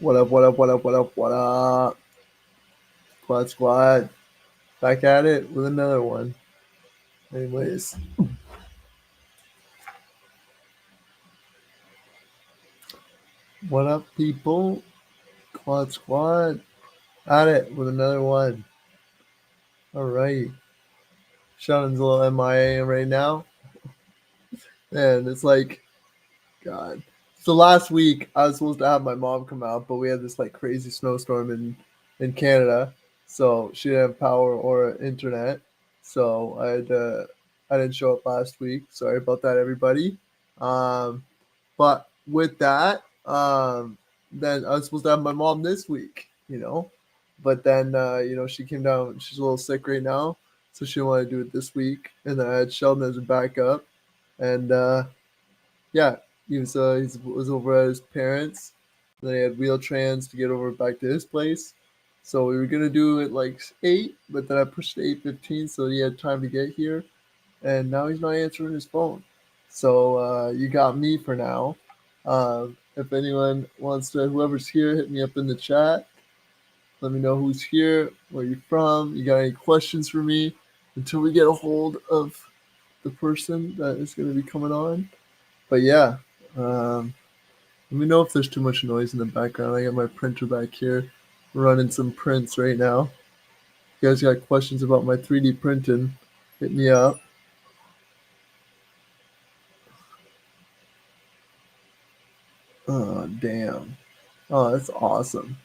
What up, what up, what up, what up, what up? Squad, squad. Back at it with another one. Anyways, what up, people? Squad, squad. At it with another one. All right. Shannon's a little MIA right now. And it's like, God. So last week, I was supposed to have my mom come out, but we had this like crazy snowstorm in Canada. So she didn't have power or internet. So I didn't show up last week. Sorry about that, everybody. Um, But with that, then I was supposed to have my mom this week. But then, she came down. She's a little sick right now, so she didn't want to do it this week. And then I had Sheldon as a backup. And yeah, he was over at his parents. Then he had wheel trans to get over back to his place. So we were gonna do it like 8, but then I pushed to 8:15, so he had time to get here. And now he's not answering his phone. So you got me for now. If anyone wants to, whoever's here, hit me up in the chat. Let me know who's here, where you're from. You got any questions for me until we get a hold of the person that is going to be coming on. But yeah, let me know if there's too much noise in the background. I got my printer back here running some prints right now. If you guys got questions about my 3D printing, hit me up. Oh, damn. Oh, that's awesome.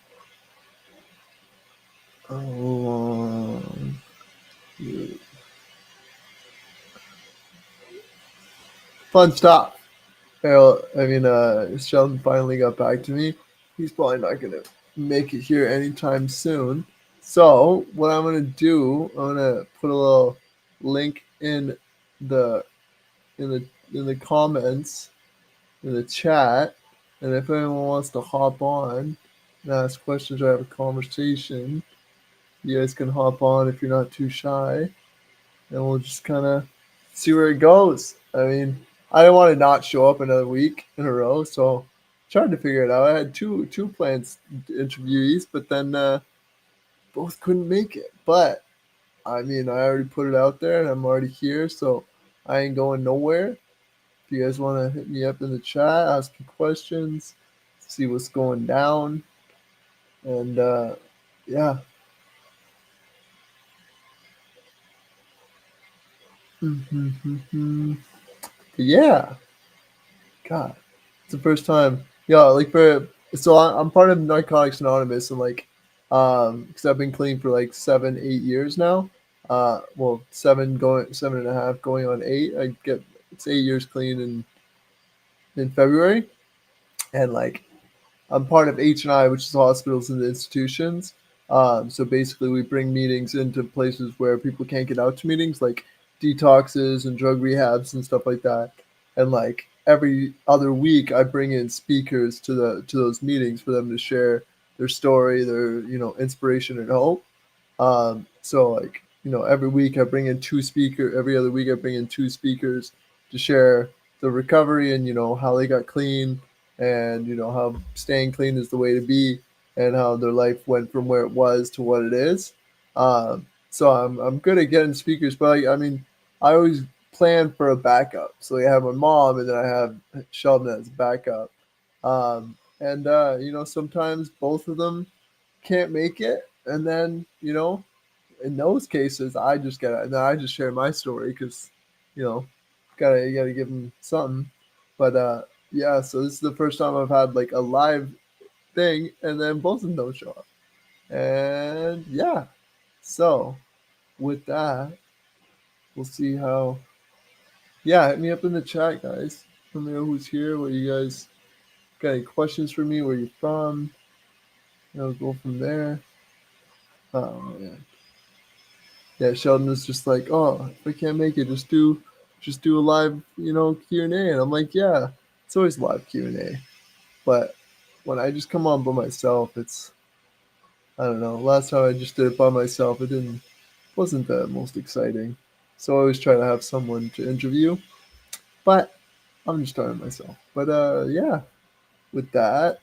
Oh, fun stuff. Well, I mean, Sheldon finally got back to me. He's probably not gonna make it here anytime soon. So what I'm gonna do, I'm gonna put a little link the in the in the comments in the chat, and if anyone wants to hop on and ask questions or have a conversation, you guys can hop on if you're not too shy, and we'll just kind of see where it goes. I mean, I didn't want to not show up another week in a row, so tried to figure it out. I had two planned interviewees, but then both couldn't make it. But I mean, I already put it out there, and I'm already here, so I ain't going nowhere. If you guys want to hit me up in the chat, ask me questions, see what's going down, and yeah. Yeah, God, it's the first time. Yeah, like I'm part of Narcotics Anonymous, and like, because I've been clean for like 7, 8 years now. Well, 7 and a half, going on 8. It's 8 years clean in February, and like I'm part of H&I, which is hospitals and institutions. So basically, we bring meetings into places where people can't get out to meetings, like detoxes and drug rehabs and stuff like that. And like every other week, I bring in speakers to those meetings for them to share their story, their inspiration and hope. So like every week I bring in two speaker. Every other week I bring in two speakers to share the recovery and how they got clean, and how staying clean is the way to be, and how their life went from where it was to what it is. So I'm good at getting speakers, but I mean I always plan for a backup. So I have my mom, and then I have Sheldon as backup. And sometimes both of them can't make it, and then in those cases I just get and I just share my story because you know you gotta give them something. But yeah, so this is the first time I've had like a live thing, and then both of them don't show up. And yeah, so with that, we'll see how. Yeah, hit me up in the chat, guys. Let me know who's here. What you guys got? Any questions for me? Where you from? Go from there. Oh yeah. Yeah, Sheldon was just like, "Oh, if I can't make it, just do a live, Q&A." And I'm like, "Yeah, it's always live Q&A." But when I just come on by myself, I don't know. Last time I just did it by myself, wasn't the most exciting. So I always try to have someone to interview, but I'm just starting myself. But yeah, with that,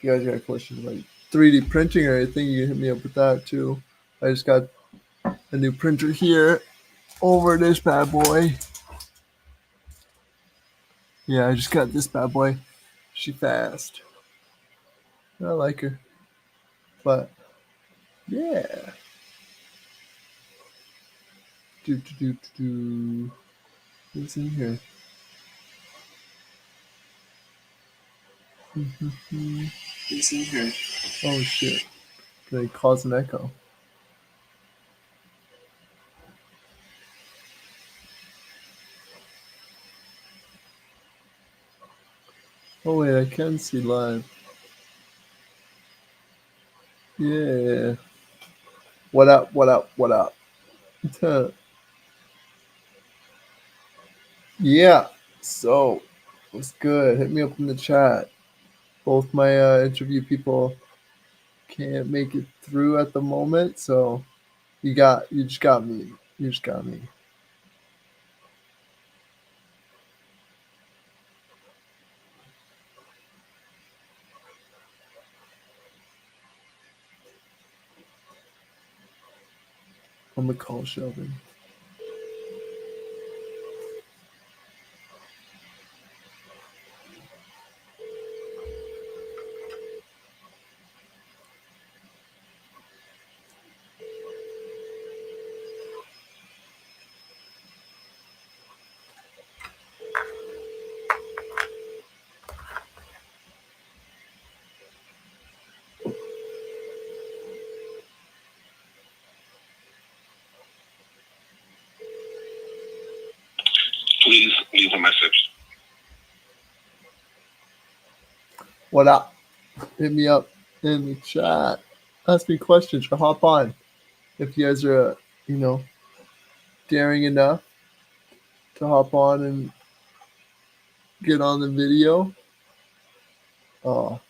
you guys got questions like 3D printing or anything, you can hit me up with that too. I just got a new printer here over this bad boy. Yeah, I just got this bad boy. She fast. I like her. But yeah. What's in here? What's in here? Oh shit. Can I cause an echo? Oh wait, I can see live. Yeah. What up? What up? What up? Yeah. So, what's good? Hit me up in the chat. Both my interview people can't make it through at the moment, so you just got me. You just got me. I'm gonna call Sheldon. Please leave a message. What up? Hit me up in the chat. Ask me questions or hop on. If you guys are, daring enough to hop on and get on the video. Oh,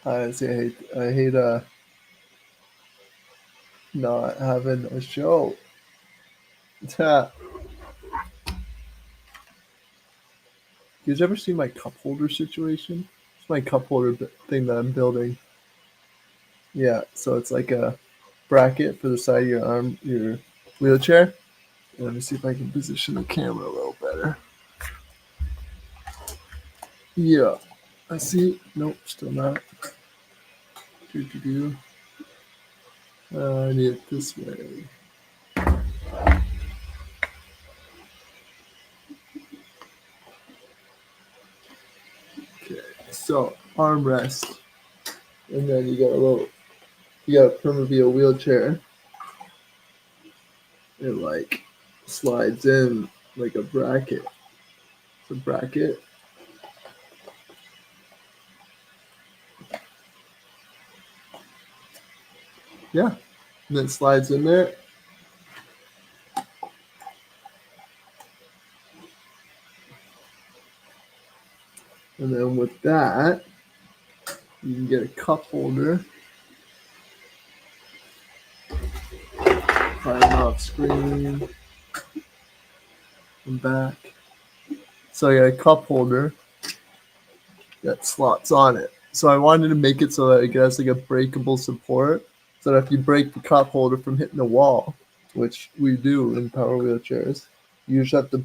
I hate not having a show. You guys ever see my cup holder situation? It's my cup holder thing that I'm building. Yeah, so it's like a bracket for the side of your arm, your wheelchair. Let me see if I can position the camera a little better. Yeah, I see. Nope, still not. I need it this way. Okay, so armrest, and then you got a Permavia wheelchair. It like slides in like a bracket. It's a bracket. Yeah, and then it slides in there. And then with that, you can get a cup holder. Find off screen and back. So I got a cup holder that slots on it. So I wanted to make it so that it has like a breakable support, so that if you break the cup holder from hitting the wall, which we do in power wheelchairs, you just have to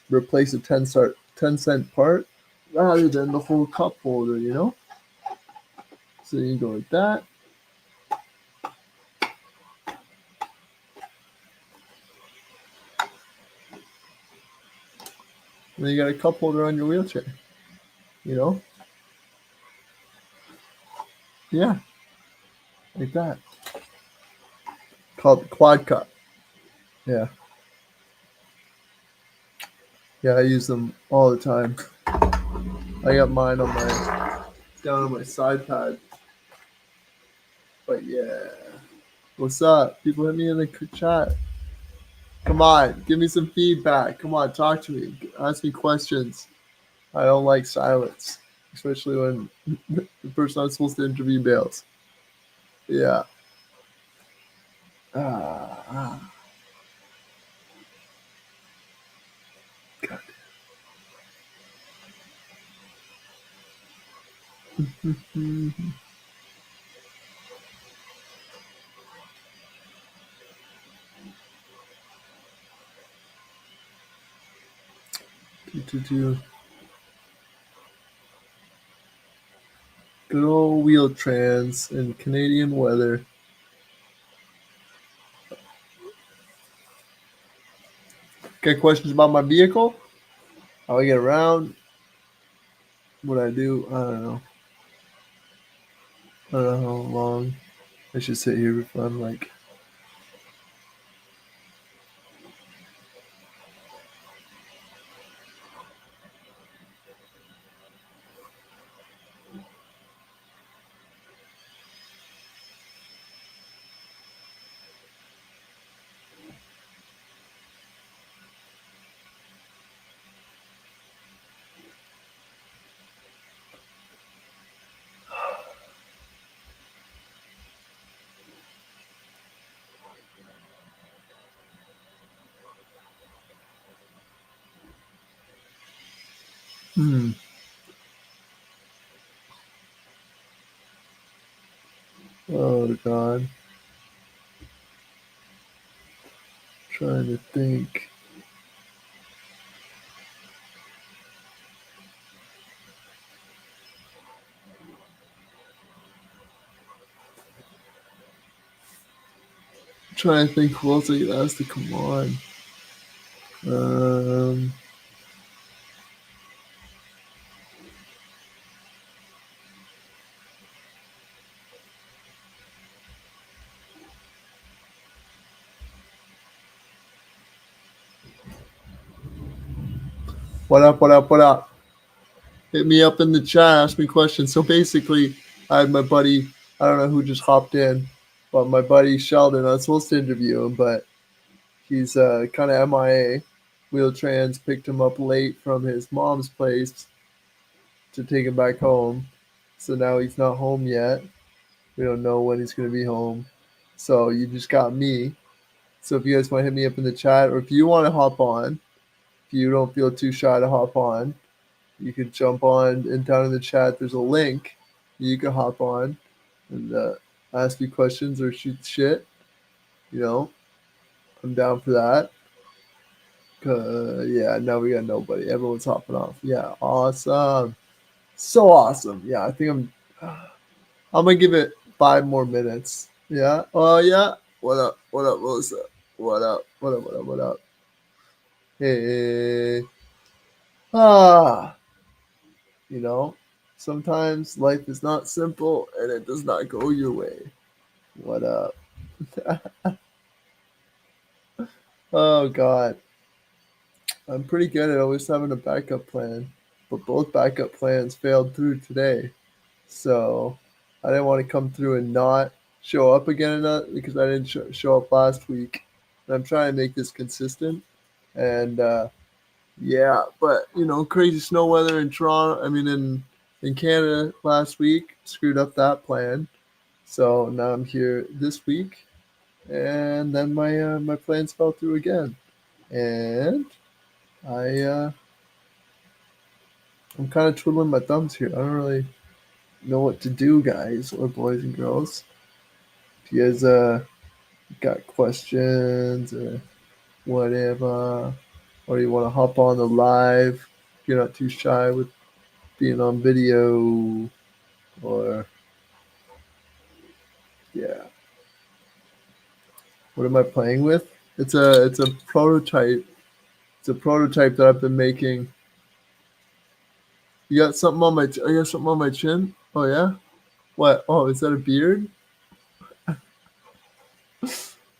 replace a 10-cent part rather than the whole cup holder. So you go like that. And then you got a cup holder on your wheelchair. Yeah, like that. Called the quad cup. Yeah. Yeah, I use them all the time. I got mine down on my side pad. But yeah. What's up? People hit me in the chat. Come on, give me some feedback. Come on, talk to me. Ask me questions. I don't like silence, especially when the person I'm supposed to interview bails. Yeah. God. Good old Wheel-Trans in Canadian weather. Got questions about my vehicle? How I get around? What I do? I don't know. I don't know how long I should sit here before I'm like. Oh God. Trying to think. Trying to think who else I could ask to come on. What up? What up? What up? Hit me up in the chat. Ask me questions. So basically, I had my buddy. I don't know who just hopped in, but my buddy Sheldon. I was supposed to interview him, but he's kind of MIA. Wheel-Trans picked him up late from his mom's place to take him back home. So now he's not home yet. We don't know when he's going to be home. So you just got me. So if you guys want to hit me up in the chat, or if you want to hop on, if you don't feel too shy to hop on, you can jump on and down in the chat. There's a link. You can hop on and ask me questions or shoot shit. You know, I'm down for that. Yeah, now we got nobody. Everyone's hopping off. Yeah, awesome. So awesome. Yeah, I think I'm gonna give it 5 more minutes. Yeah. Oh yeah. What up? What up, Melissa? What up? What up? What up? What up? Hey. You know, sometimes life is not simple and it does not go your way. What up? Oh God. I'm pretty good at always having a backup plan, but both backup plans failed through today. So I didn't want to come through and not show up again because I didn't show up last week. And I'm trying to make this consistent. And yeah, but crazy snow weather in Toronto. I mean, in Canada last week screwed up that plan. So now I'm here this week, and then my plans fell through again, and I'm kind of twiddling my thumbs here. I don't really know what to do, guys or boys and girls. If you guys got questions or whatever, or you want to hop on the live, if you're not too shy with being on video, or yeah. What am I playing with? It's a prototype. It's a prototype that I've been making. You got something on my I got something on my chin? Oh yeah? What? Oh, is that a beard?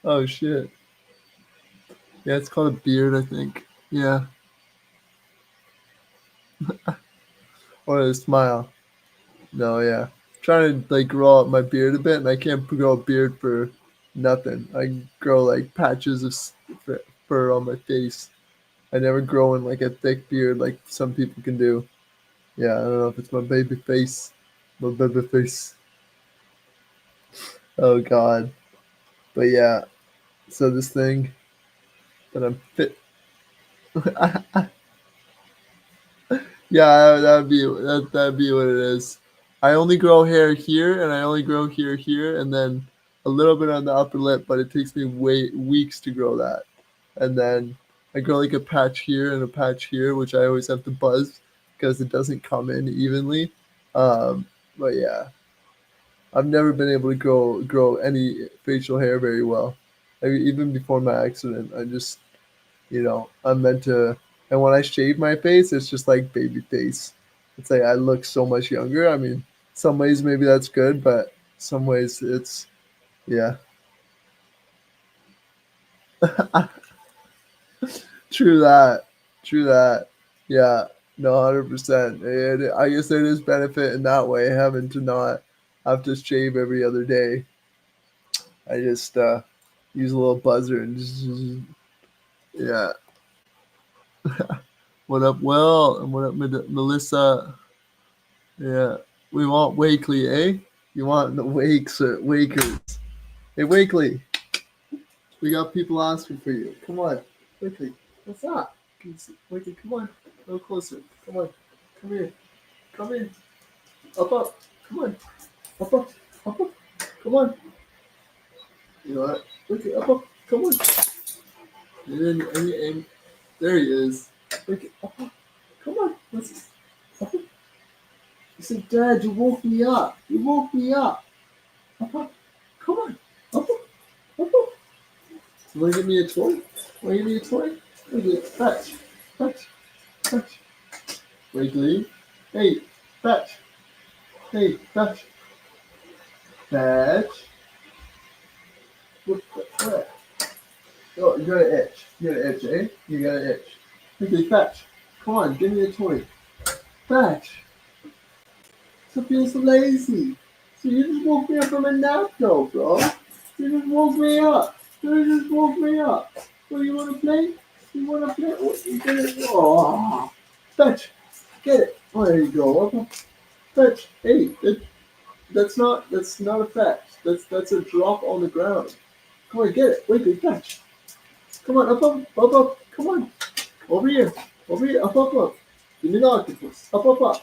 Oh shit. Yeah, it's called a beard, I think. Yeah. Or a smile. No, yeah. Trying to like grow out my beard a bit, and I can't grow a beard for nothing. I grow like patches of fur on my face. I never grow in like a thick beard like some people can do. Yeah, I don't know if it's my baby face. My baby face. Oh god. But yeah. So this thing that I'm fit. Yeah, that'd be what it is. I only grow hair here, and I only grow here, and then a little bit on the upper lip, but it takes me weeks to grow that. And then I grow like a patch here and a patch here, which I always have to buzz because it doesn't come in evenly. But yeah, I've never been able to grow any facial hair very well. I mean, even before my accident, I just I'm meant to. And when I shave my face, it's just like baby face. It's like I look so much younger. I mean, some ways maybe that's good, but some ways it's yeah. True that. True that. Yeah. No, 100%. I guess there is benefit in that way, having to not have to shave every other day. I just use a little buzzer and just yeah. What up, Will? And what up, Melissa? Yeah. We want Wakely, eh? You want the wakes or wakers? Hey, Wakely, we got people asking for you. Come on, Wakely. What's up? Wakely, come on. A little closer. Come on. Come here. Come in. Up. Come on. Up. Up. Come on. You know what? Wakely, up. Come on. And there he is. Wakely, up. Come on. Let's up. He said, Dad, you woke me up. You woke me up. Up. Come on. Up. Up. You want to give me a toy? Want to give me a toy? Wiggly, fetch, fetch, fetch. Wiggly, hey, fetch, hey, fetch, fetch. What? Oh, you got an itch. You got an itch, eh? You got an itch. Wiggly, fetch. Come on, give me a toy. Fetch. So feels so lazy. So you just woke me up from a nap though, bro. You just woke me up. You just woke me up. What, you wanna play? You wanna play? What, you gonna oh fetch. Get it. Oh, there you go. Fetch. Hey, that's not a fetch. That's a drop on the ground. Come on, get it. Wait, fetch. Come on, up. Come on. Over here. Up. Give me the octopus. Up. Up.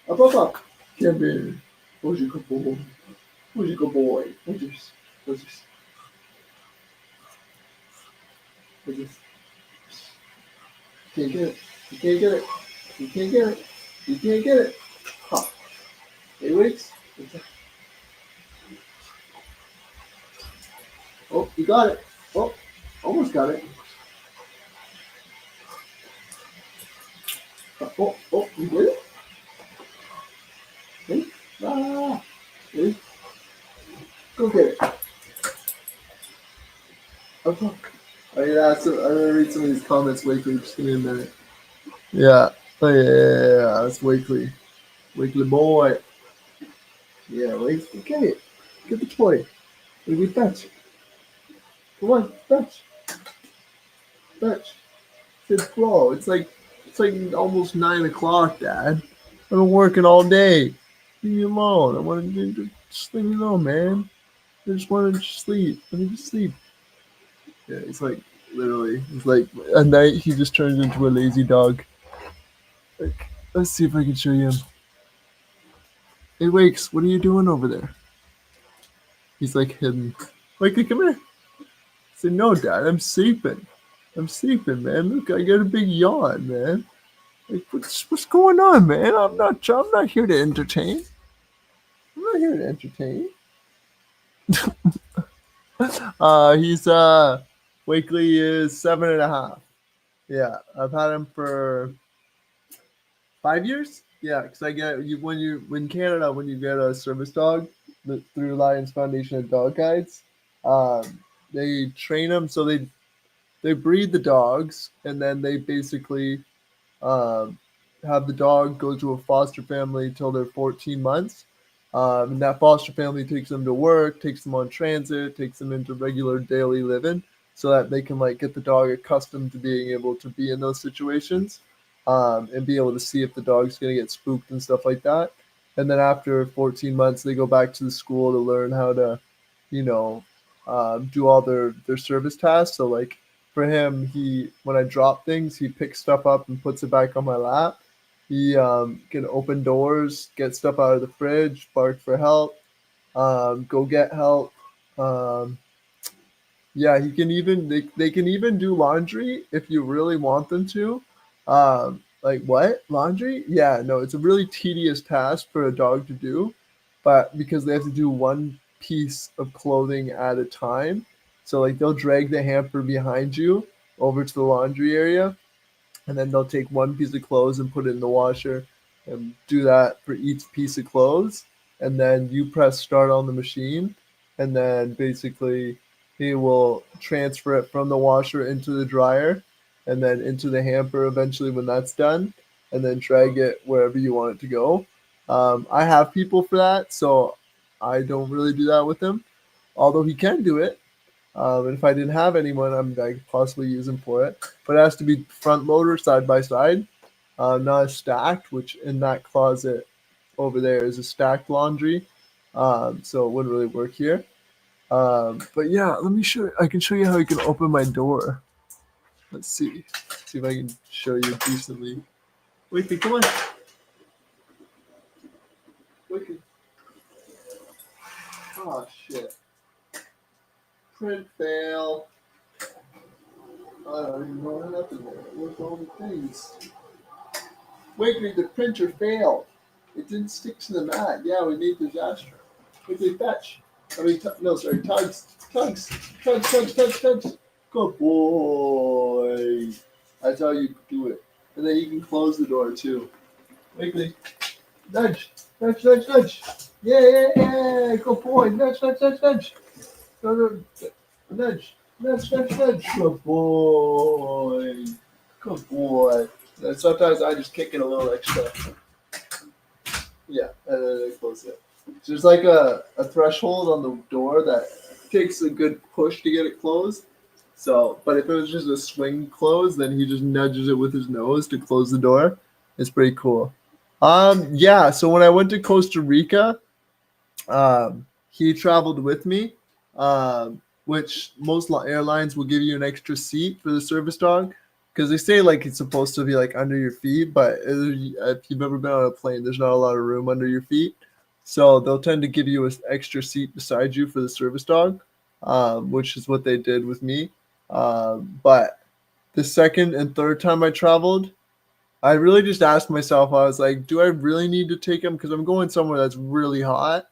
Come here. Where's your good boy? Where's your good boy? Where's this? Can't get it. You can't get it. You can't get it. You can't get it. Huh. Hey, wait. Oh, you got it. Oh, almost got it. Oh, you did it? Hey, hey. Go get it. Okay. I'm gonna read some of these comments, Wakely. Just give me a minute. Yeah. Oh, yeah. That's Wakely. Wakely boy. Yeah, Wakely. Get it. Get the toy. Wakely, fetch. Come on, fetch. Fetch. It's slow. It's like almost 9 o'clock, Dad. I've been working all day. Leave me alone. I want to just leave me alone, man. I just want to sleep. I need to sleep. Yeah, it's like literally. It's like at night he just turns into a lazy dog. Like, let's see if I can show you him. Hey, Wakes, what are you doing over there? He's like hidden. Wakey, come here. I said, no, Dad, I'm sleeping. I'm sleeping, man. Look, I got a big yawn, man. Like, what's going on, man? I'm not here to entertain. I'm not here to entertain. He's Wakely is 7.5. Yeah, I've had him for 5 years. Yeah, because I get when Canada, when you get a service dog through Lions Foundation and Dog Guides, they train them, so they breed the dogs, and then they basically have the dog go to a foster family till they're 14 months. And that foster family takes them to work, takes them on transit, takes them into regular daily living, so that they can like get the dog accustomed to being able to be in those situations, and be able to see if the dog's going to get spooked and stuff like that. And then after 14 months, they go back to the school to learn how to, you know, do all their service tasks. So like for him, when I drop things, he picks stuff up and puts it back on my lap. He can open doors, get stuff out of the fridge, bark for help, go get help. Um, yeah, he can even they can even do laundry if you really want them to. Like what? Laundry? Yeah, no, it's a really tedious task for a dog to do, but because they have to do one piece of clothing at a time. So like they'll drag the hamper behind you over to the laundry area, and then they'll take one piece of clothes and put it in the washer and do that for each piece of clothes, and then you press start on the machine, and then basically he will transfer it from the washer into the dryer and then into the hamper eventually when that's done, and then drag it wherever you want it to go. I have people for that, so I don't really do that with him, although he can do it. And if I didn't have anyone, I could possibly use them for it. But it has to be front loader side by side, not a stacked, which in that closet over there is a stacked laundry. So it wouldn't really work here. But yeah, let me show you. I can show you how you can open my door. Let's see. See if I can show you decently. Wait, come on. Wait. Oh, shit. Print fail. I don't even know what happened there. Where's all the things? Wait, the printer failed. It didn't stick to the mat. Yeah, we made disaster. Quickly fetch. No, sorry, tugs. Good boy. That's how you do it. And then you can close the door too. Quickly. Nudge. Yeah. Good boy. Nudge. No. Nudge. Good boy. Good boy. And sometimes I just kick it a little extra. Yeah, and then I close it. So there's like a threshold on the door that takes a good push to get it closed. So, but if it was just a swing close, then he just nudges it with his nose to close the door. It's pretty cool. Yeah. So when I went to Costa Rica, he traveled with me, which most airlines will give you an extra seat for the service dog because they say like it's supposed to be like under your feet, but if you've ever been on a plane, there's not a lot of room under your feet, so they'll tend to give you an extra seat beside you for the service dog, which is what they did with me. But the second and third time I traveled, I really just asked myself, I was like, do I really need to take him? Because I'm going somewhere that's really hot.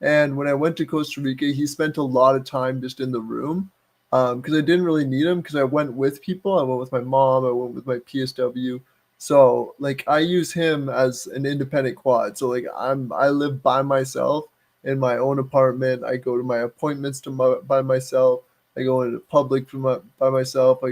And when I went to Costa Rica, he spent a lot of time just in the room because I didn't really need him because I went with people. I went with my mom. I went with my PSW. So like I use him as an independent quad. So like I live by myself in my own apartment. I go to my appointments by myself. I go into public by myself. I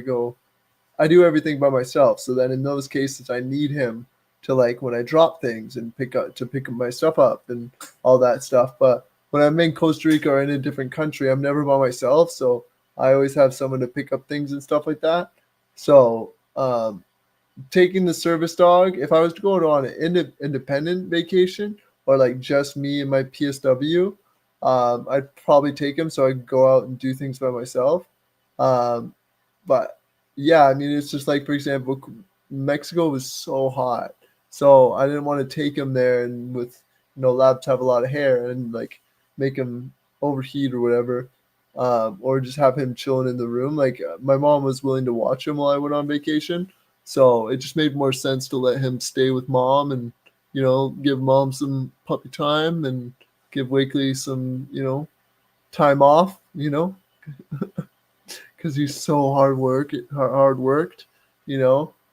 do everything by myself. So then in those cases, I need him to like when I drop things and pick up my stuff up and all that stuff. But when I'm in Costa Rica or in a different country, I'm never by myself. So I always have someone to pick up things and stuff like that. So taking the service dog, if I was to go on an independent vacation or like just me and my PSW, I'd probably take him so I could go out and do things by myself. But yeah, I mean, it's just like, for example, Mexico was so hot. So I didn't want to take him there and with, labs have a lot of hair and like make him overheat or whatever. Or just have him chilling in the room. Like my mom was willing to watch him while I went on vacation. So it just made more sense to let him stay with mom and, give mom some puppy time and give Wakely some, time off, because he's so hard worked. He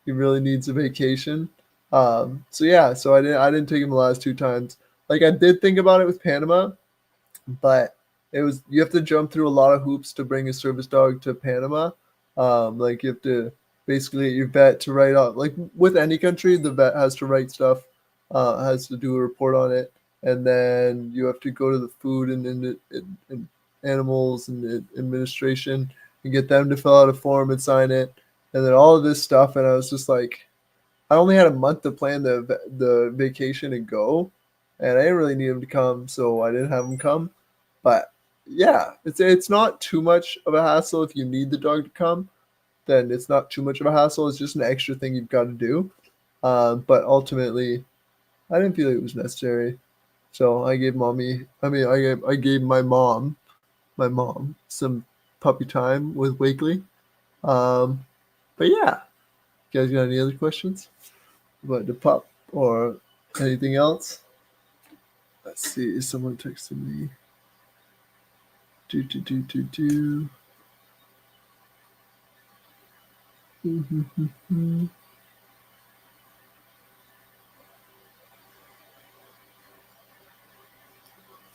really needs a vacation. So yeah, so I didn't take him the last two times. Like I did think about it with Panama, but you have to jump through a lot of hoops to bring a service dog to Panama. Like you have to basically get your vet to write out. Like with any country, the vet has to write stuff, has to do a report on it, and then you have to go to the food and animals and the administration and get them to fill out a form and sign it, and then all of this stuff. And I was just like, I only had a month to plan the vacation and go, and I didn't really need him to come, so I didn't have him come. But yeah, it's not too much of a hassle if you need the dog to come. Then it's not too much of a hassle. It's just an extra thing you've got to do. But ultimately, I didn't feel it was necessary. So I gave I gave my mom some puppy time with Wakely. Um, but yeah, you guys got any other questions about the pup or anything else? Let's see. Is someone texting me? Do do do do do.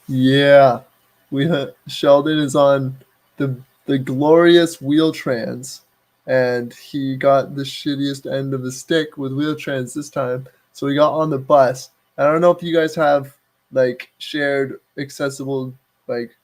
Yeah, Sheldon is on the glorious Wheel-Trans, and he got the shittiest end of the stick with Wheel-Trans this time. So he got on the bus. I don't know if you guys have like shared accessible like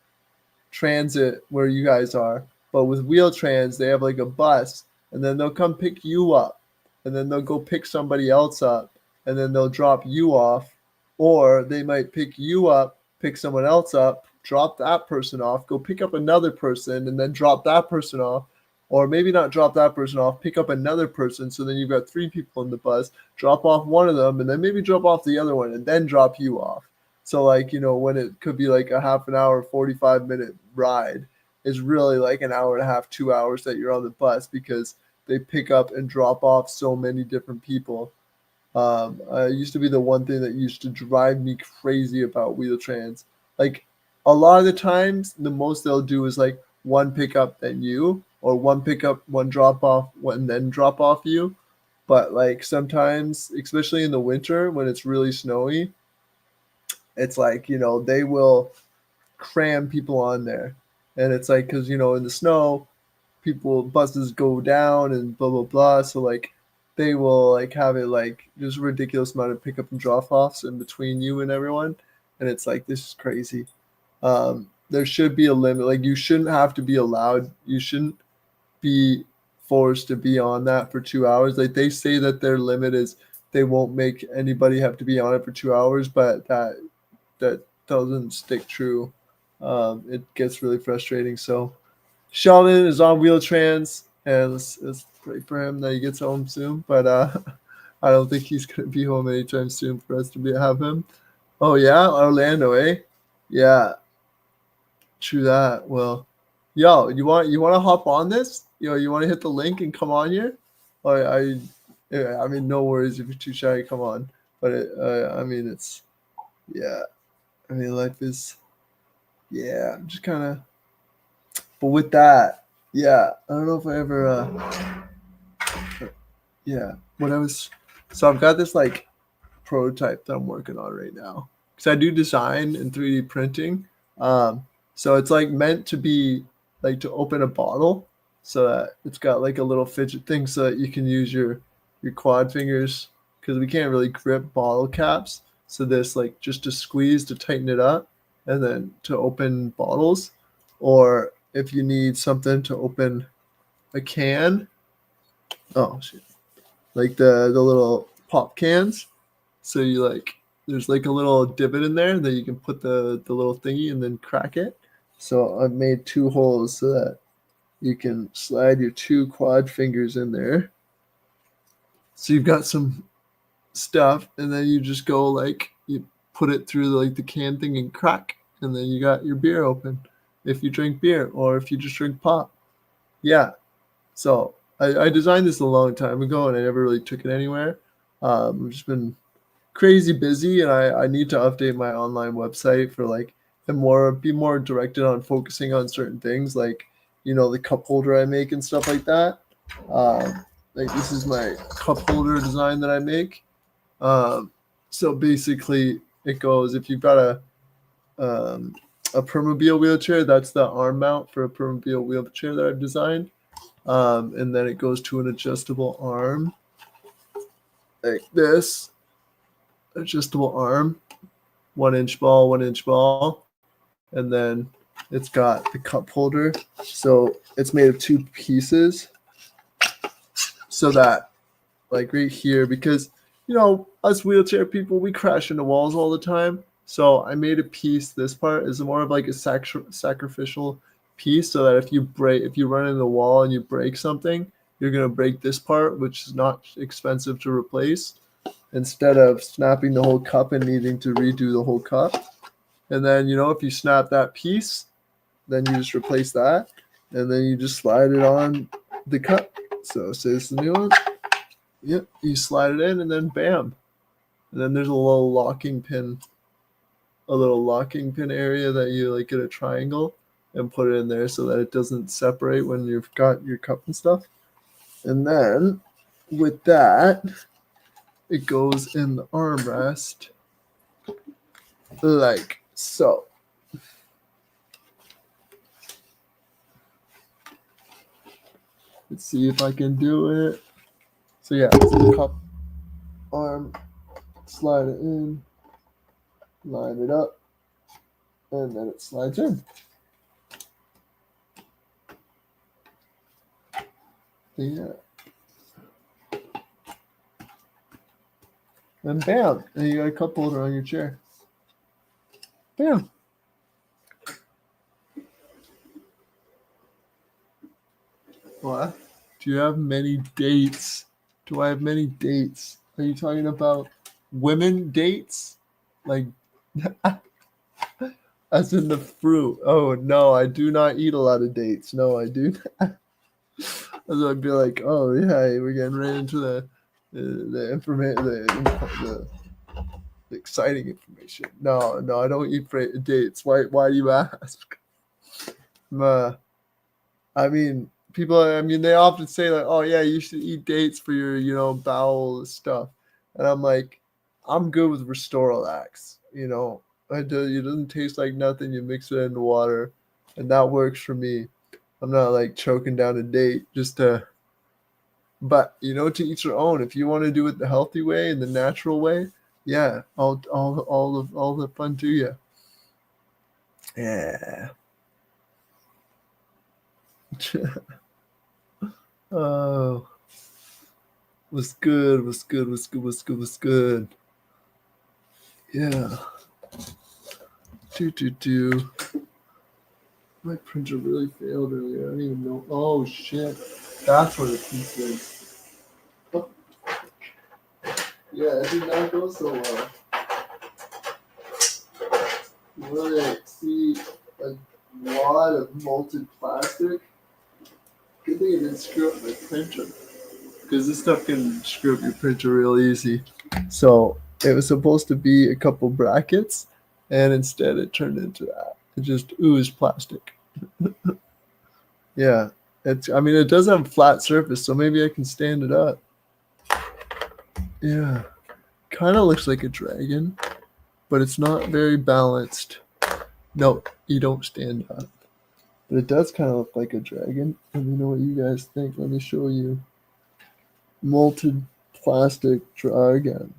transit where you guys are, but with Wheel-Trans they have like a bus, and then they'll come pick you up, and then they'll go pick somebody else up, and then they'll drop you off, or they might pick you up, pick someone else up, drop that person off, go pick up another person, and then drop that person off. Or maybe not drop that person off, pick up another person. So then you've got three people in the bus, drop off one of them, and then maybe drop off the other one, and then drop you off. So like, when it could be like a half an hour, 45-minute ride is really like an hour and a half, 2 hours that you're on the bus because they pick up and drop off so many different people. Used to be the one thing that used to drive me crazy about Wheel-Trans. Like a lot of the times, the most they'll do is like one pickup, then you, or one pickup, one drop off, one then drop off you. But like sometimes, especially in the winter when it's really snowy, it's like, they will cram people on there. And it's like, because, in the snow, buses go down and blah, blah, blah. So, like, they will, like, have it, like, just a ridiculous amount of pickup and drop offs in between you and everyone. And it's like, this is crazy. There should be a limit. Like, you shouldn't have to be allowed. You shouldn't be forced to be on that for 2 hours. Like, they say that their limit is they won't make anybody have to be on it for 2 hours, but that doesn't stick true. It gets really frustrating. So Sheldon is on Wheel-Trans, and let's pray for him that he gets home soon. But I don't think he's gonna be home anytime soon for us to have him. Oh yeah, Orlando, eh? Yeah, true that. Well, yo, you want to hop on this? You want to hit the link and come on here? Yeah, I mean, no worries if you're too shy, come on. But I mean, it's yeah. I mean, life is yeah. I'm just kind of. But with that, yeah, I don't know if I ever. Yeah, when I was. So I've got this like prototype that I'm working on right now because I do design and 3D printing. So it's like meant to be like to open a bottle, so that it's got like a little fidget thing so that you can use your quad fingers because we can't really grip bottle caps. So this like just to squeeze to tighten it up, and then to open bottles, or if you need something to open a can. Oh shit! Like the little pop cans. So you like there's like a little divot in there that you can put the little thingy and then crack it. So I've made two holes so that you can slide your two quad fingers in there. So you've got some stuff, and then you just go like you put it through like the can thing and crack, and then you got your beer open. If you drink beer or if you just drink pop, yeah. So I designed this a long time ago, and I never really took it anywhere. I've just been crazy busy, and I need to update my online website for like and be more directed on focusing on certain things like the cup holder I make and stuff like that. Like this is my cup holder design that I make. um, so basically it goes if you've got a permobile wheelchair, that's the arm mount for a permobile wheelchair that I've designed. And then it goes to an adjustable arm like this adjustable arm, 1 inch ball, 1 inch ball, and then it's got the cup holder. So it's made of two pieces, so that like right here, because us wheelchair people, we crash into walls all the time. So I made a piece. This part is more of like a sacrificial piece, so that if you run into the wall and you break something, you're gonna break this part, which is not expensive to replace. instead of snapping the whole cup and needing to redo the whole cup. And then, if you snap that piece, then you just replace that, and then you just slide it on the cup. So say it's the new one. Yep, you slide it in, and then bam. And then there's a little locking pin area that you like get a triangle and put it in there so that it doesn't separate when you've got your cup and stuff. And then with that, it goes in the armrest like so. Let's see if I can do it. So yeah, it's the cup arm, slide it in, line it up, and then it slides in. Yeah. And bam, and you got a cup holder on your chair. Bam. What? Do you have many dates? Do I have many dates? Are you talking about women dates? Like, as in the fruit? Oh, no, I do not eat a lot of dates. No, I do not. So I'd be like, oh, yeah, we're getting right into the information, the exciting information. No, I don't eat dates. Why do you ask? I mean, they often say like, oh yeah, you should eat dates for your, bowel stuff. And I'm like, I'm good with Restoralax. It doesn't taste like nothing. You mix it into water, and that works for me. I'm not like choking down a date just to. But to each their own. If you want to do it the healthy way and the natural way, yeah, all the fun to you. Yeah. Oh, what's good? Yeah. Do. My printer really failed earlier. I don't even know. Oh shit. That's what the piece is. Yeah, it did not go so well. Really see a lot of molten plastic. Good thing it didn't screw up my printer. Because this stuff can screw up your printer real easy. So it was supposed to be a couple brackets, and instead it turned into that. It just oozed plastic. Yeah. It does have a flat surface, so maybe I can stand it up. Yeah. Kind of looks like a dragon, but it's not very balanced. No, you don't stand up. But it does kind of look like a dragon. Let me know what you guys think. Let me show you. Molten plastic dragon.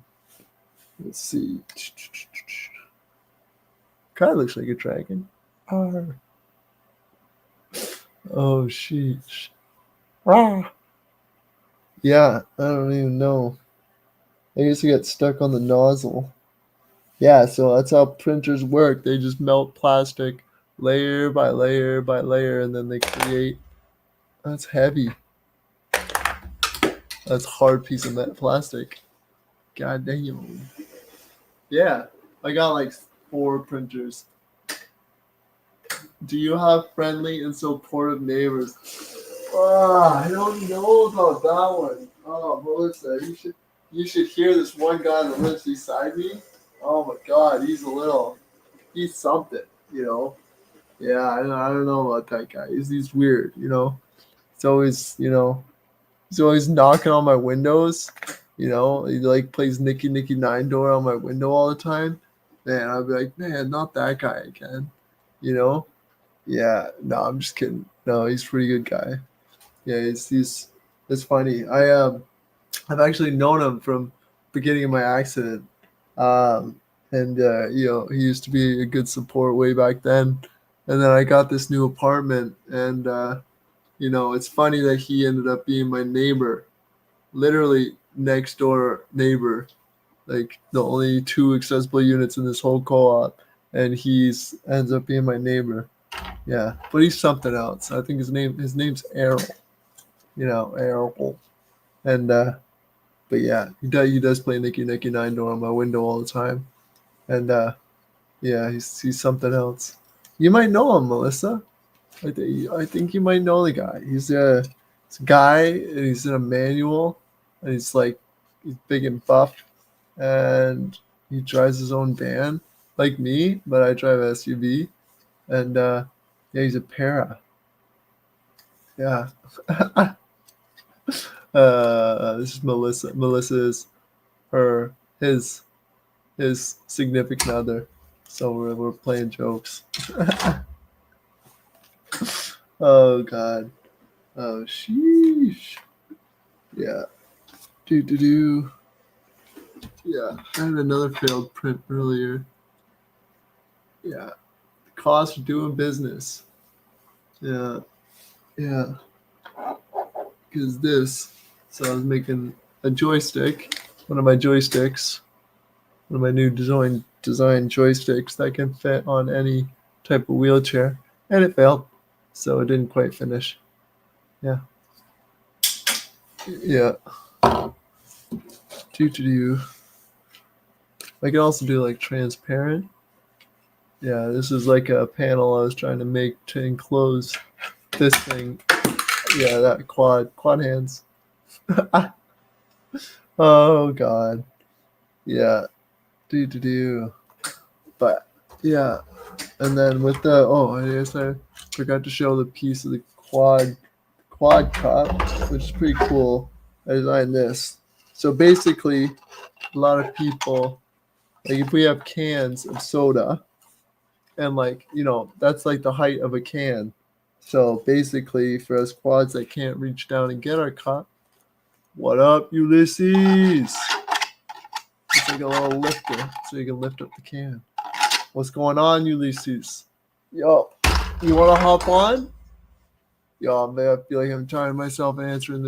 Let's see. Kind of looks like a dragon. Arr. Oh, sheesh. Ah. Yeah, I don't even know. I guess you get stuck on the nozzle. Yeah, so that's how printers work. They just melt plastic layer by layer by layer, and then they create. That's heavy. That's a hard piece of that plastic. God damn. Yeah, I got like 4 printers. Do you have friendly and supportive neighbors? I don't know about that one. Oh, Melissa, you should hear this one guy that lives beside me. Oh my God, he's something, Yeah, I don't know about that guy. He's weird, He's always, he's always knocking on my windows. He like plays Nicky 9 Door on my window all the time. Man, I'd be like, man, not that guy again. Yeah, no, I'm just kidding. No, he's a pretty good guy. Yeah, it's funny. I've actually known him from beginning of my accident. And he used to be a good support way back then. And then I got this new apartment, and it's funny that he ended up being my neighbor, literally next door neighbor, like the only 2 accessible units in this whole co-op, and he's ends up being my neighbor. Yeah, but he's something else. I think his name's Errol. Errol. And But yeah, he does play Nicky Nicky Nine door on my window all the time, and yeah, he's something else. You might know him, Melissa. I think you might know the guy. He's a guy, and he's in a manual, and he's big and buff, and he drives his own van like me, but I drive a SUV, and yeah, he's a para. Yeah. This is Melissa. Melissa is her his his significant other. So we're playing jokes. Oh God. Oh sheesh. Yeah. Do. Yeah. I had another failed print earlier. Yeah. The cost of doing business. Yeah. Yeah. Because this. So I was making a joystick. One of my joysticks. One of my new design joysticks that can fit on any type of wheelchair. And it failed. So it didn't quite finish. Yeah. Yeah. Do. I can also do like transparent. Yeah, this is like a panel I was trying to make to enclose this thing. Yeah, that quad hands. Oh God. Yeah. Do. But yeah, and then with the I guess I forgot to show the piece of the quad cup, which is pretty cool. I designed this. So basically, a lot of people, like if we have cans of soda, and that's like the height of a can. So basically, for us quads that can't reach down and get our cup, what up, Ulysses? It's like a little lifter, so you can lift up the can. What's going on, Ulysses? Yo, you want to hop on? Yo, man, I feel like I'm tired of myself answering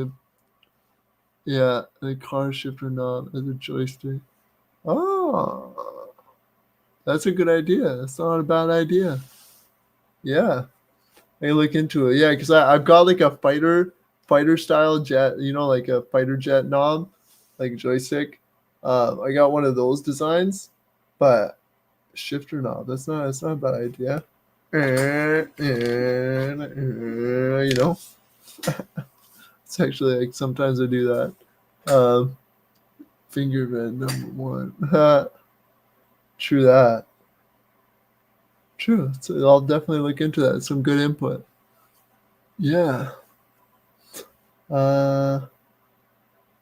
the car shifter knob as a joystick. Oh, that's a good idea. That's not a bad idea. Yeah, I can look into it. Yeah, because I've got like a fighter style jet, like a fighter jet knob, like a joystick. I got one of those designs, but shifter knob. That's not a bad idea. You know, it's actually like sometimes I do that. Finger red number one. True that. True. So I'll definitely look into that. Some good input. Yeah. But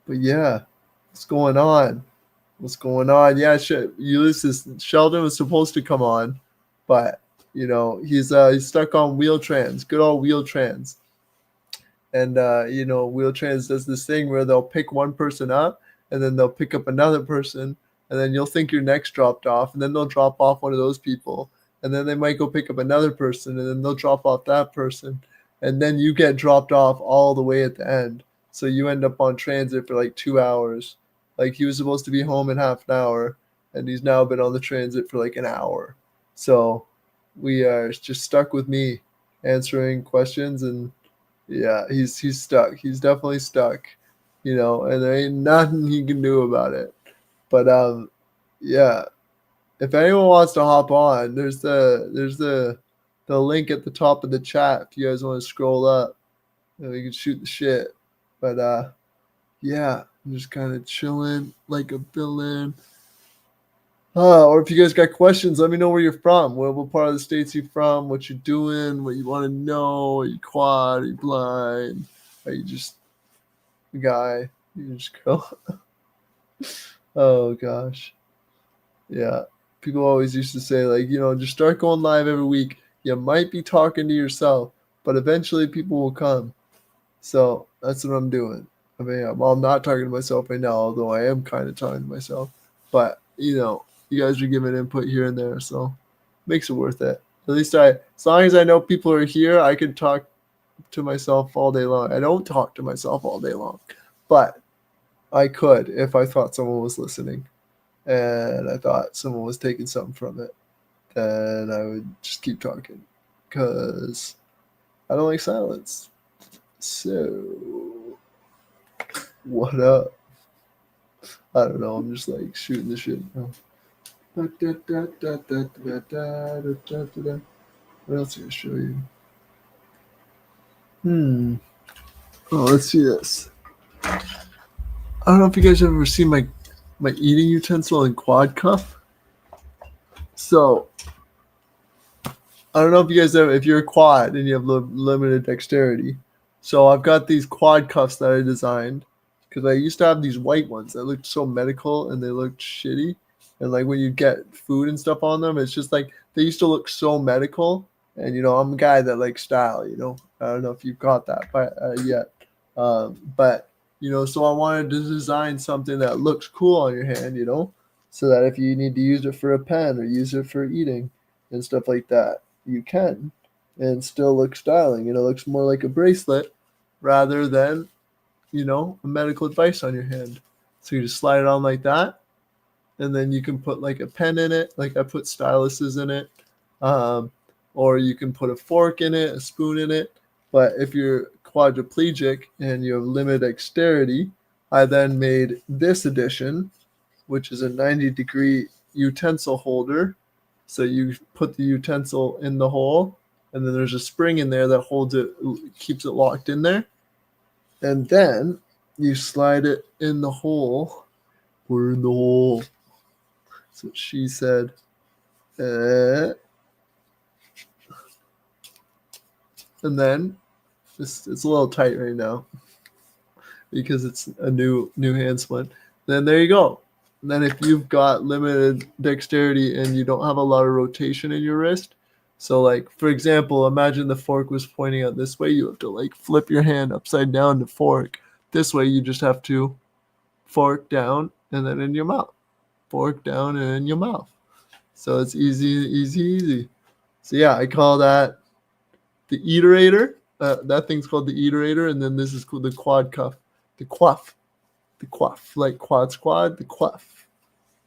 yeah, what's going on? What's going on? Yeah, Ulysses Sheldon was supposed to come on, but he's stuck on Wheel-Trans. Good old Wheel-Trans. And Wheel-Trans does this thing where they'll pick one person up, and then they'll pick up another person, and then you'll think your next dropped off, and then they'll drop off one of those people, and then they might go pick up another person, and then they'll drop off that person, and then you get dropped off all the way at the end. So you end up on transit for like 2 hours. Like he was supposed to be home in half an hour, and he's now been on the transit for like an hour. So we are just stuck with me answering questions, and yeah, he's stuck. He's definitely stuck, and there ain't nothing he can do about it. But yeah, if anyone wants to hop on, there's the link at the top of the chat if you guys want to scroll up, and we can shoot the shit. But yeah, I'm just kind of chilling like a villain. Or if you guys got questions, let me know where you're from. What part of the states you from? What you doing? What you want to know? Are you quad? Are you blind? Are you just a guy? You just go. Oh gosh, yeah. People always used to say like, just start going live every week. You might be talking to yourself, but eventually people will come. So that's what I'm doing. I mean, well, I'm not talking to myself right now, although I am kind of talking to myself. But you guys are giving input here and there, so makes it worth it. At least as long as I know people are here, I can talk to myself all day long. I don't talk to myself all day long, but I could if I thought someone was listening, and I thought someone was taking something from it. Then I would just keep talking, because I don't like silence. So, what up? I don't know. I'm just like shooting the shit. Oh. What else can I show you? Oh, let's see this. I don't know if you guys have ever seen my eating utensil and quad cuff. So I don't know if you guys ever, if you're a quad and you have limited dexterity. So I've got these quad cuffs that I designed because I used to have these white ones that looked so medical and they looked shitty. And like when you get food and stuff on them, it's just like they used to look so medical. And I'm a guy that likes style. I don't know if you've got that yet, but so I wanted to design something that looks cool on your hand. So that if you need to use it for a pen or use it for eating and stuff like that, you can and still look styling. It looks more like a bracelet rather than, a medical device on your hand. So you just slide it on like that, and then you can put like a pen in it, like I put styluses in it, um, or you can put a fork in it, a spoon in it. But if you're quadriplegic and you have limited dexterity, I then made this edition, which is a 90-degree utensil holder. So you put the utensil in the hole, and then there's a spring in there that holds it, keeps it locked in there. And then you slide it in the hole. We're in the hole. That's what she said. And then it's a little tight right now because it's a new hand splint. Then there you go. And then if you've got limited dexterity and you don't have a lot of rotation in your wrist, so like for example, imagine the fork was pointing out this way, you have to like flip your hand upside down to fork. This way you just have to fork down and then in your mouth. Fork down and in your mouth. So it's easy. So yeah, I call that the eaterator. That thing's called the eaterator, and then this is called the quad cuff. The quaff, like quad squad, the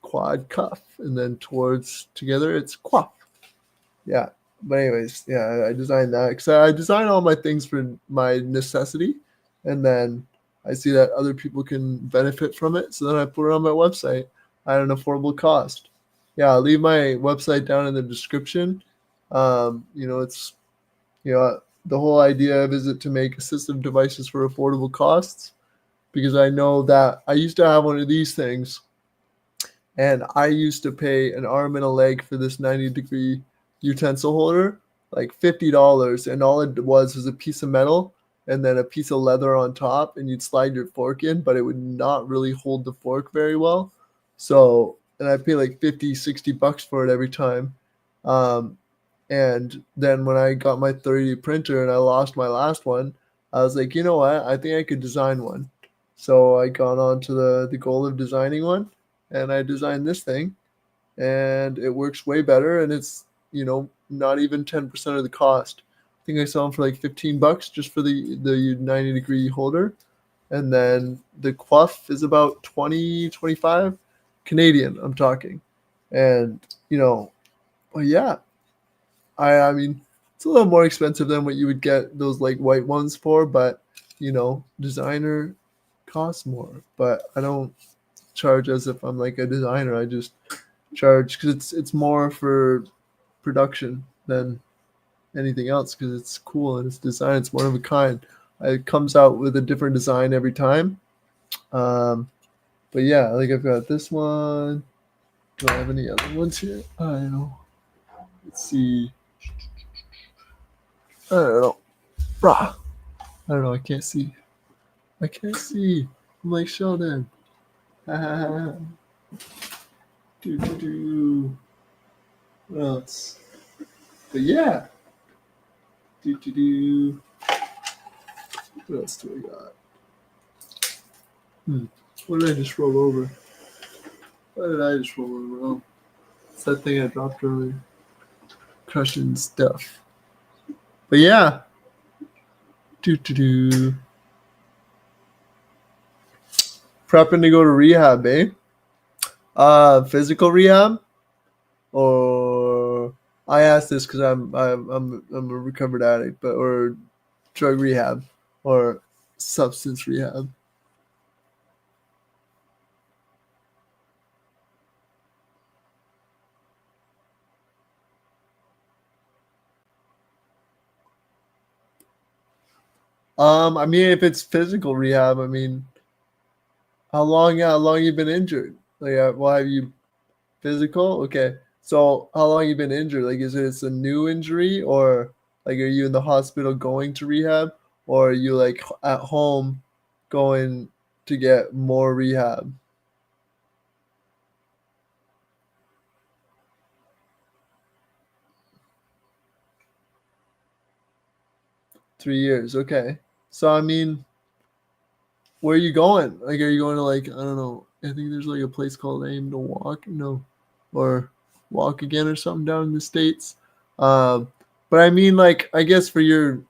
quad cuff, and then towards together it's quaff. Yeah, but anyways, yeah, I designed that because I design all my things for my necessity, and then I see that other people can benefit from it, so then I put it on my website at an affordable cost. Yeah, I'll leave my website down in the description. It's the whole idea of is it to make assistive devices for affordable costs, because I know that I used to have one of these things and I used to pay an arm and a leg for this 90-degree utensil holder, like $50, and all it was a piece of metal and then a piece of leather on top, and you'd slide your fork in, but it would not really hold the fork very well. So, and I pay like $50-$60 for it every time. And then when I got my 3D printer and I lost my last one, I was like, you know what? I think I could design one. So I got on to the goal of designing one, and I designed this thing, and it works way better, and it's not even 10% of the cost. I think I sell them for like $15 just for the 90-degree holder, and then the quaff is about 20-25 Canadian. I'm talking, and well, yeah. I mean, it's a little more expensive than what you would get those like white ones for, but designer costs more. But I don't charge as if I'm like a designer. I just charge because it's more for production than anything else because it's cool and it's design. It's one of a kind. It comes out with a different design every time. But yeah, like I've got this one. Do I have any other ones here? I don't know. Let's see. I don't know. Rah. I don't know. I can't see. I'm like Sheldon. Do. What else? But yeah. Do. What else do I got? What did I just roll over? Oh, it's that thing I dropped earlier. Crushing stuff. But yeah. Do. Prepping to go to rehab, eh? Physical rehab, or I asked this because I'm a recovered addict, but or drug rehab or substance rehab. I mean, if it's physical rehab, I mean, how long you been injured? Like, why have you physical? Okay. So how long you been injured? Like, is it a new injury, or like are you in the hospital going to rehab, or are you like at home going to get more rehab? 3 years. Okay. So I mean, where are you going? Like, are you going to like I don't know. I think there's like a place called Aim to Walk, no, or Walk Again or something down in the states. Um, but I mean, like, I guess for your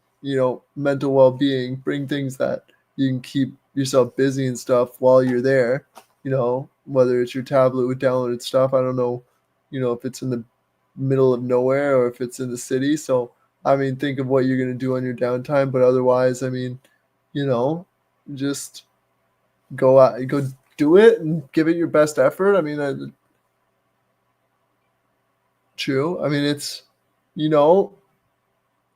mental well being, bring things that you can keep yourself busy and stuff while you're there. Whether it's your tablet with downloaded stuff. I don't know, if it's in the middle of nowhere or if it's in the city. So I mean, think of what you're gonna do on your downtime. But otherwise, I mean, you know, just go out, go do it and give it your best effort. I mean, true. I mean, it's you know,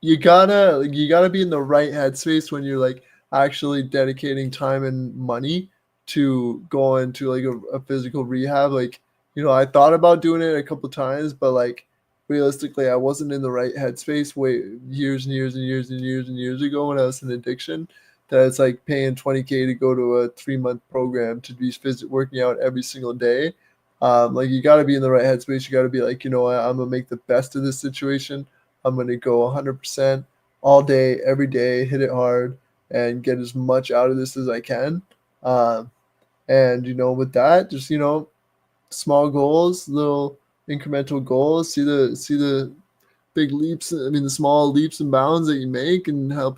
you gotta be in the right headspace when you're like actually dedicating time and money to go into like a physical rehab. Like, I thought about doing it a couple times, but like realistically, I wasn't in the right headspace way years and years and years and years and years ago when I was in addiction. That it's like paying 20K to go to a 3 month program to be working out every single day. Like you got to be in the right headspace. You got to be like, what, I'm gonna make the best of this situation. I'm going to go 100% all day, every day, hit it hard, and get as much out of this as I can. Um, and with that, just small goals, little incremental goals. See the big leaps. I mean, the small leaps and bounds that you make, and have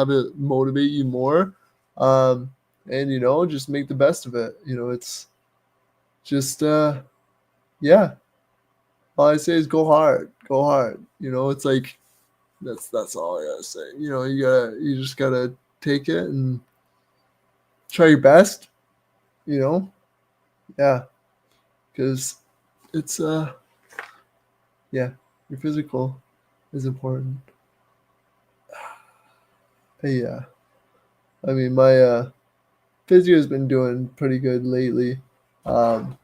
it motivate you more. Um, and just make the best of it. It's just yeah. All I say is go hard, go hard. It's like that's all I gotta say. You just gotta take it and try your best. You know, yeah, because it's yeah, your physical is important. Yeah, I mean my physio has been doing pretty good lately. Um,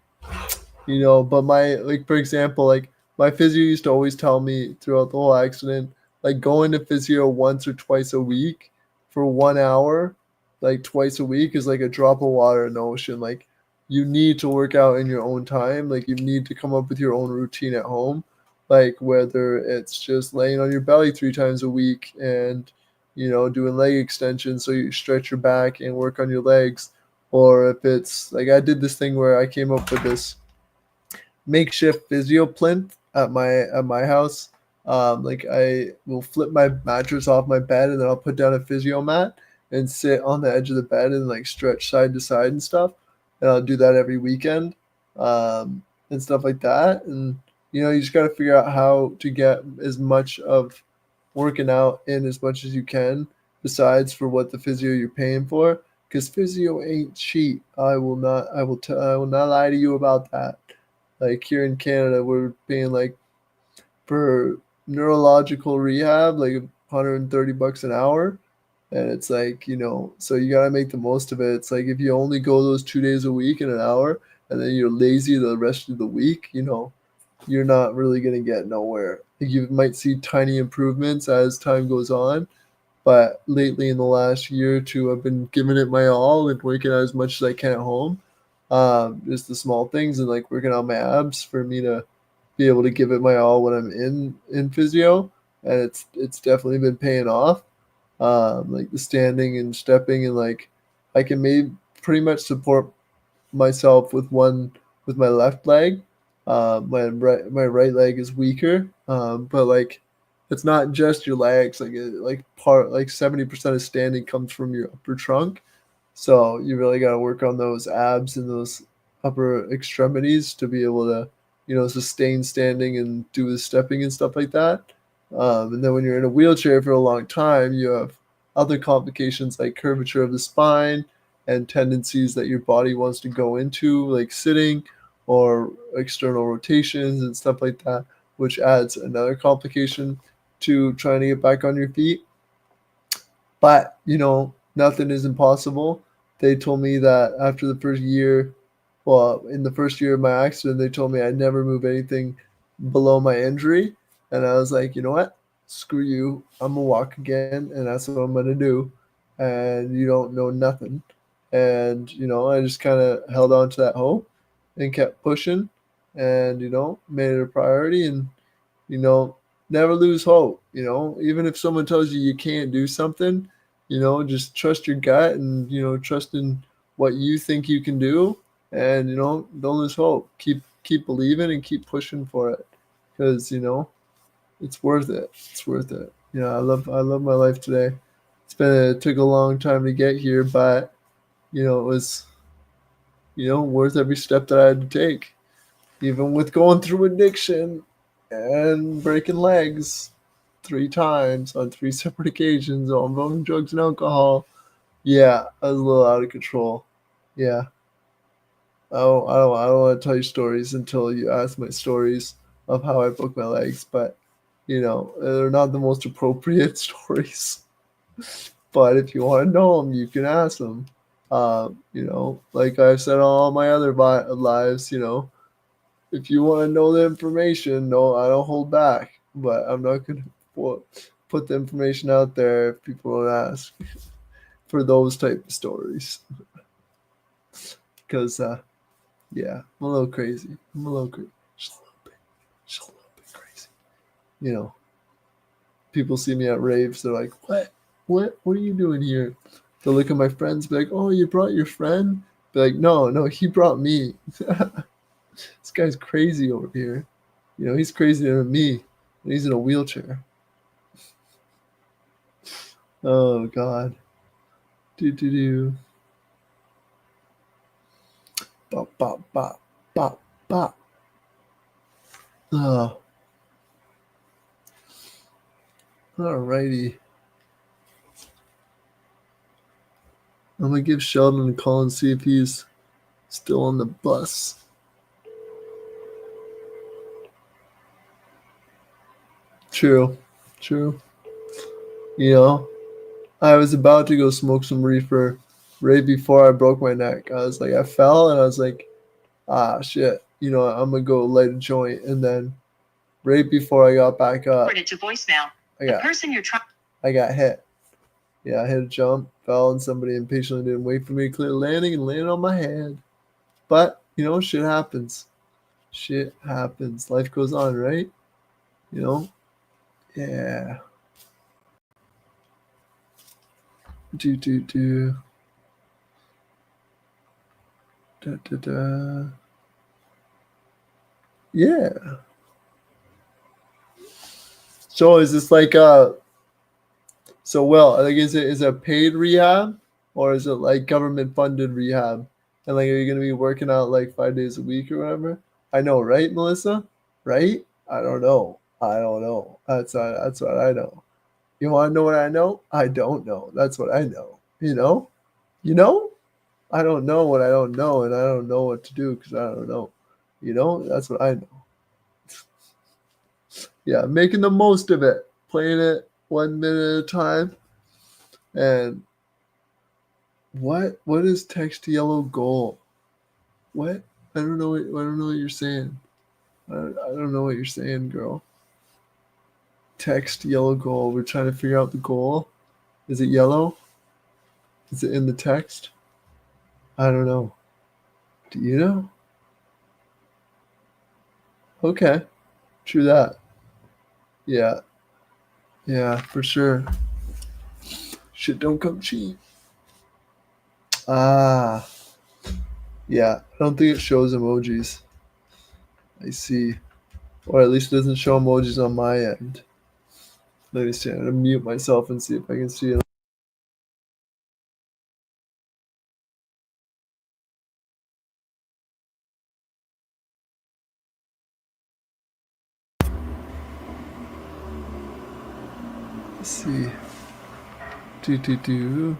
but my like for example, like my physio used to always tell me throughout the whole accident, like going to physio once or twice a week for 1 hour, like twice a week is like a drop of water in the ocean. Like you need to work out in your own time. Like you need to come up with your own routine at home. Like whether it's just laying on your belly 3 times a week and doing leg extensions so you stretch your back and work on your legs, or if it's like I did this thing where I came up with this makeshift physio plinth at my house. Like I will flip my mattress off my bed and then I'll put down a physio mat and sit on the edge of the bed and like stretch side to side and stuff. And I'll do that every weekend, and stuff like that. And you just got to figure out how to get as much of working out in as much as you can, besides for what the physio you're paying for. Because physio ain't cheap. I will not lie to you about that. Like here in Canada, we're paying like for neurological rehab like $130 an hour, and it's like so you gotta make the most of it. It's like if you only go those 2 days a week in an hour, and then you're lazy the rest of the week, you're not really gonna get nowhere. Like you might see tiny improvements as time goes on, but lately in the last year or two, I've been giving it my all and working out as much as I can at home. Just the small things and like working on my abs for me to be able to give it my all when I'm in physio, and it's definitely been paying off. Like the standing and stepping, and like I can maybe pretty much support myself with my left leg. My right leg is weaker, but like it's not just your legs. Like 70% of standing comes from your upper trunk, so you really got to work on those abs and those upper extremities to be able to sustain standing and do the stepping and stuff like that. And then when you're in a wheelchair for a long time, you have other complications like curvature of the spine and tendencies that your body wants to go into, like sitting or external rotations and stuff like that, which adds another complication to trying to get back on your feet. But, nothing is impossible. They told me that after the first year, well, in the first year of my accident, they told me I'd never move anything below my injury. And I was like, you know what? Screw you. I'm going to walk again, and that's what I'm going to do. And you don't know nothing. And, I just kind of held on to that hope and kept pushing and, made it a priority and, never lose hope. Even if someone tells you you can't do something, just trust your gut and, trust in what you think you can do and, don't lose hope. Keep believing and keep pushing for it because, it's worth it. It's worth it. I love my life today. It took a long time to get here, but, it was, worth every step that I had to take even with going through addiction and breaking legs 3 times on 3 separate occasions all involving drugs and alcohol. Yeah, I was a little out of control. Yeah. I don't want to tell you stories until you ask my stories of how I broke my legs, but they're not the most appropriate stories. But if you want to know them, you can ask them. Like I've said all my other lives, if you want to know the information, no, I don't hold back. But I'm not going to put the information out there if people don't ask for those type of stories. Because, yeah, I'm a little crazy. I'm a little crazy. Just a little bit crazy. People see me at raves. They're like, what? What are you doing here? They'll look at my friends, be like, oh, you brought your friend? Be like, no, he brought me. This guy's crazy over here. He's crazier than me. And he's in a wheelchair. Oh God. Do. Bop bop bop bop bop. Oh. Alrighty. I'm gonna give Sheldon a call and see if he's still on the bus. True. I was about to go smoke some reefer right before I broke my neck. I fell and I was like, shit. I'm gonna go light a joint, and then right before I got back up, to voicemail. I got hit. Yeah, I hit a jump, fell, and somebody impatiently didn't wait for me to clear the landing and landed on my head. But shit happens. Shit happens. Life goes on, right? Yeah. Do. Da. Yeah. So is this like is it a paid rehab or is it like government funded rehab? And like are you gonna be working out like 5 days a week or whatever? I know, right, Melissa? Right? I don't know. That's what I know. You wanna know what I know? I don't know. That's what I know. You know? You know? I don't know what I don't know and I don't know what to do because I don't know. That's what I know. Yeah, making the most of it, playing it 1 minute at a time. And what is text yellow goal? What? I don't know. I don't know what you're saying. I don't know what you're saying, girl. Text yellow goal. We're trying to figure out the goal. Is it yellow? Is it in the text? I don't know. Do you know? Okay. True that. Yeah. Yeah, for sure. Shit don't come cheap. Ah. Yeah. I don't think it shows emojis. I see. Or at least it doesn't show emojis on my end. Let me see. I'm gonna mute myself and see if I can see it. Let's see. Do.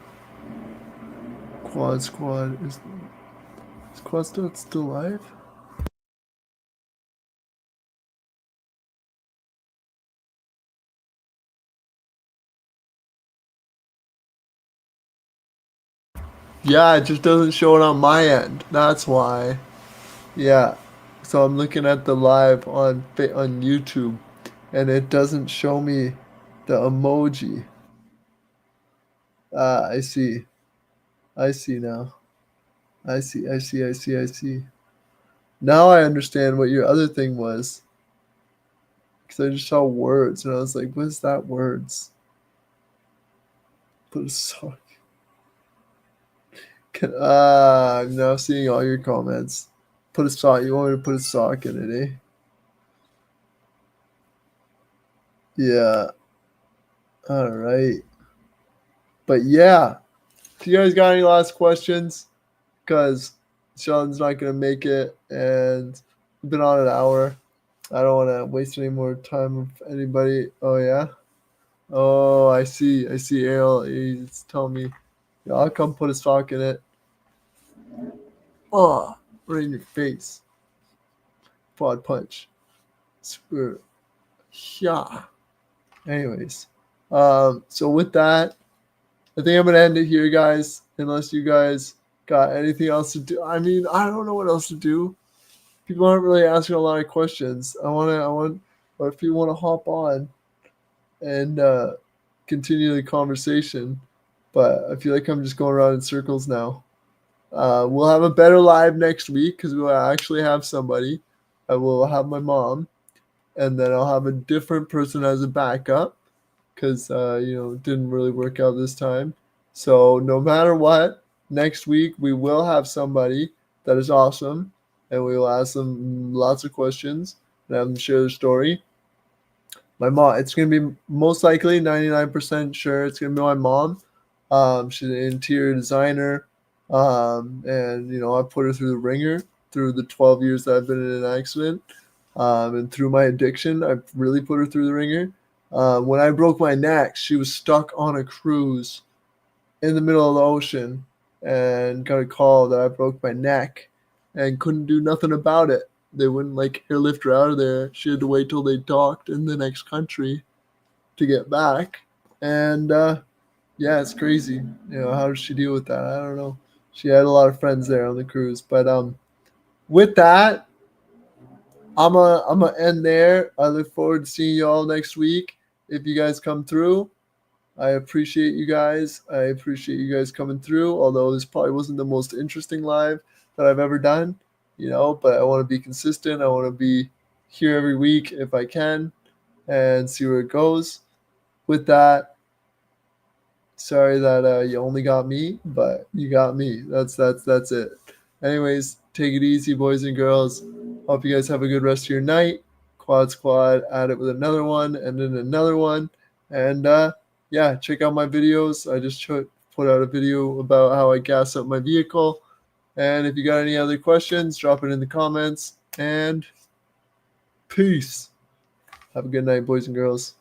Quad. Is Quad still live? Yeah, it just doesn't show it on my end. That's why. Yeah. So I'm looking at the live on YouTube, and it doesn't show me the emoji. Ah, I see. I see now. I see. I see. I see. I see. Now I understand what your other thing was. Because I just saw words, and I was like, "What is that? Words?" Put a sock. I'm now seeing all your comments. Put a sock. You want me to put a sock in it, eh? Yeah. All right. But yeah, if you guys got any last questions, because Sheldon's not gonna make it, and we've been on an hour. I don't want to waste any more time with anybody. Oh yeah. Oh, I see. I see. Ariel, he's telling me, yeah, I'll come put a sock in it. Oh, right in your face. Quad punch. Super. Yeah. Anyways, so with that, I think I'm gonna end it here, guys. Unless you guys got anything else to do. I mean, I don't know what else to do. People aren't really asking a lot of questions. Or if you want to hop on and continue the conversation, but I feel like I'm just going around in circles now. We'll have a better live next week because we'll actually have somebody. I will have my mom, and then I'll have a different person as a backup because it didn't really work out this time. So no matter what, next week we will have somebody that is awesome, and we will ask them lots of questions and have them share their story. My mom, it's gonna be most likely 99% sure it's gonna be my mom. She's an interior designer, and I put her through the ringer through the 12 years that I've been in an accident, and through my addiction, I've really put her through the ringer. When I broke my neck, she was stuck on a cruise in the middle of the ocean and got a call that I broke my neck and couldn't do nothing about it. They wouldn't airlift her out of there. She had to wait till they docked in the next country to get back. And yeah, it's crazy. How did she deal with that? I don't know. She had a lot of friends there on the cruise. But with that, I'm gonna end there. I look forward to seeing you all next week. If you guys come through, I appreciate you guys. I appreciate you guys coming through. Although this probably wasn't the most interesting live that I've ever done, but I want to be consistent. I want to be here every week if I can, and see where it goes. With that, sorry that you only got me, but you got me. That's it. Anyways, take it easy, boys and girls. Hope you guys have a good rest of your night. Quad squad at it with another one and then another one. And yeah, check out my videos. I just put out a video about how I gas up my vehicle. And if you got any other questions, drop it in the comments. And peace. Have a good night, boys and girls.